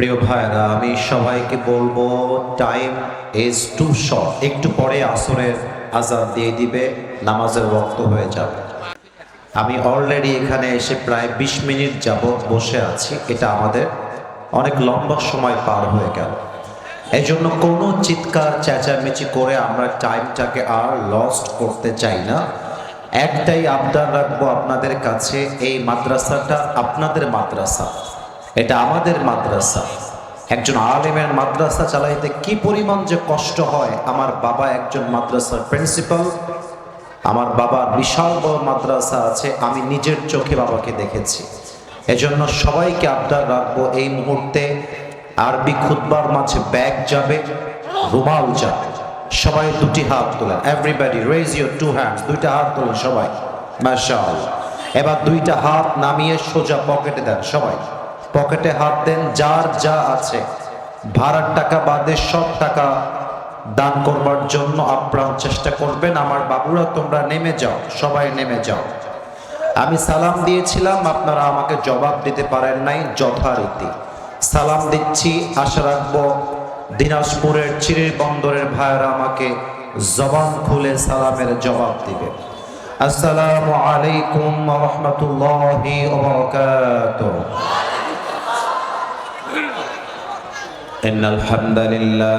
প্রিয় ভাইরা, আমি সবাইকে বলবো টাইম ইজ টু শর্ট। একটু পরে আসরের আজান দিয়ে দিবে, নামাজের ওয়াক্ত হয়ে যাবে। আমি অলরেডি এখানে এসে প্রায় 20 মিনিট যাবৎ বসে আছি। এটা আমাদের অনেক লম্বা সময় পার হয়ে গেল। এই জন্য কোনো চিৎকার চেঁচামেচি করে আমরা টাইমটাকে আর লস্ট করতে চাই না। একটাই আবদার রাখবো আপনাদের কাছে, এই মাদ্রাসাটা আপনাদের মাদ্রাসা, এটা আমাদের মাদ্রাসা। একজন আলেমের মাদ্রাসা চালাইতে কি পরিমাণ যে কষ্ট হয়। আমার বাবা একজন মাদ্রাসার প্রিন্সিপাল, আমার বাবার বিশাল বড় মাদ্রাসা আছে, আমি নিজের চোখে বাবাকে দেখেছি। এজন্য সবাইকে আবদার রাখবো, এই মুহূর্তে আরবি খুতবার মাঝে ব্যাগ যাবে, রুমাল যাবে। সবাই দুটি হাত তোলেন, everybody raise your two hands. দুইটা হাত তোলেন সবাই, মাশাআল্লাহ। এবার দুইটা হাত নামিয়ে সোজা পকেটে দেন। সবাই পকেটে হাত দেন। যার যা আছে ভাড়ার টাকা বাদে সব টাকা দান করবার জন্য আপ্রাণ চেষ্টা করবেন। আমার বাবুরা, তোমরা নেমে যাও, সবাই নেমে যাও। আমি সালাম দিয়েছিলাম, আপনারা আমাকে জবাব দিতে পারেন নাই। যথারীতি সালাম দিচ্ছি, আশা রাখবো দিনাজপুরের চিরির বন্দরের ভাইয়েরা আমাকে জবান খুলে সালামের জবাব দিবে। আসসালামু আলাইকুম ওয়া রাহমাতুল্লাহি ওয়া বারাকাতুহু। ইন্নাল হামদালিল্লাহ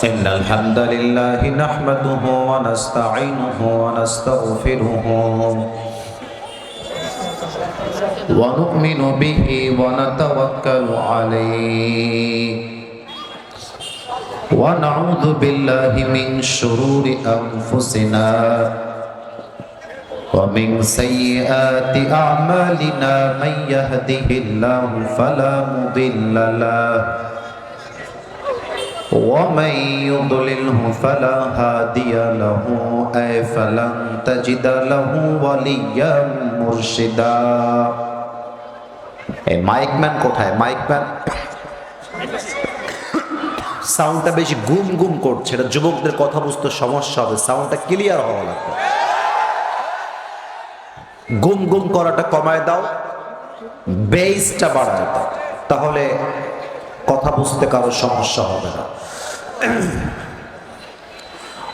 ইন্নাল হামদালিল্লাহি নাহমাদুহু ওয়া নাস্তাঈনুহু ওয়া নাস্তাগফিরুহু ওয়া নু'মিনু বিহি ওয়া নাতাওয়াক্কালু আলাইহি ওয়া নাউযু বিল্লাহি মিন শুরুরি আনফুসিনা ومن سيئات أعمالنا من يهده الله فلا مضل له ومن يضلله فلا هادي له فلن تجد له وليا مرشدا। এই মাইকম্যান কোথায়? মাইকম্যান সাউন্ডটা বেশি গুম গুম করছে, এটা যুবকদের কথা বুঝতে সমস্যা হবে। সাউন্ডটা ক্লিয়ার হওয়া লাগবে। গুম গুম করাটা কমায় দাও, বেসটা বাড়ায় দাও, তাহলে কথা বুঝতে কারো সমস্যা হবে না।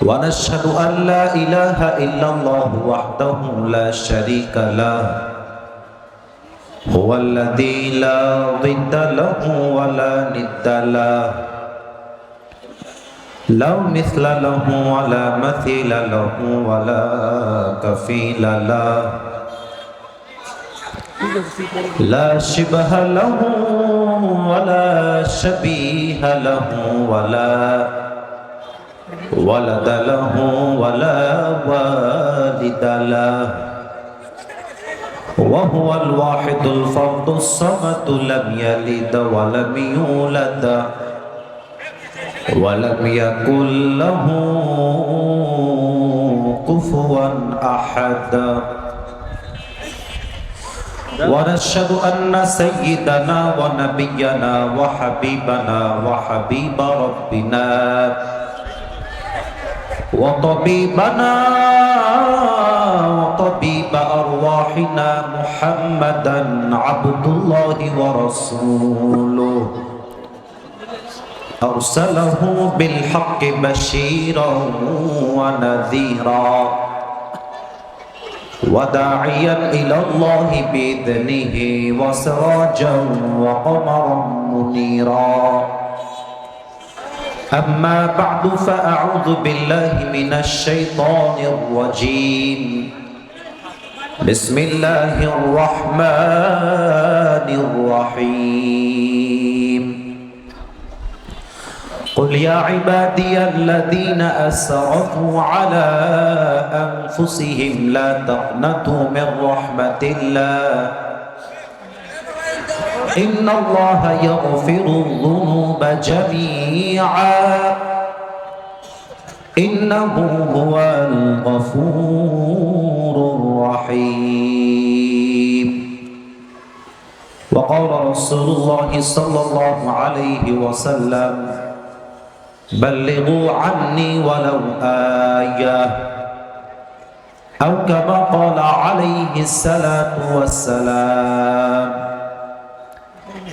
ওয়ানাশহাদু আল্লা ইলাহা ইল্লাল্লাহু ওয়াহদাহু লা শারীকা লাহু হুয়াল্লাযী লা যিদ্দা লাহু ওয়া লা নিদ্দা লাহু লাউ মিসলা লাহু ওয়া লা মাসিলা লাহু ওয়া লা কাফীলা লাহু لا شبه له ولا شبيه له ولا ولد له ولا والد له وهو الواحد الفرد الصمد لم يلد ولم يولد ولم يكن له كفوا أحد ونشهد أن سيدنا ونبينا وحبيبنا وحبيب ربنا وطبيبنا وطبيب أرواحنا محمدا عبد الله ورسوله أرسله بالحق بشيرا ونذيرا وداعيا إلى الله بإذنه وسراجا وقمرا منيرا أما بعد فأعوذ بالله من الشيطان الرجيم بسم الله الرحمن الرحيم قل يا عبادي الذين أسرفوا على أنفسهم لا تقنطوا من رحمة الله إن الله يغفر الذنوب جميعا إنه هو الغفور الرحيم وقال رسول الله صلى الله عليه وسلم بلغوا عني ولو آية আও কামা ক্বালা আলাইহিস সালাতু ওয়াস সালাম।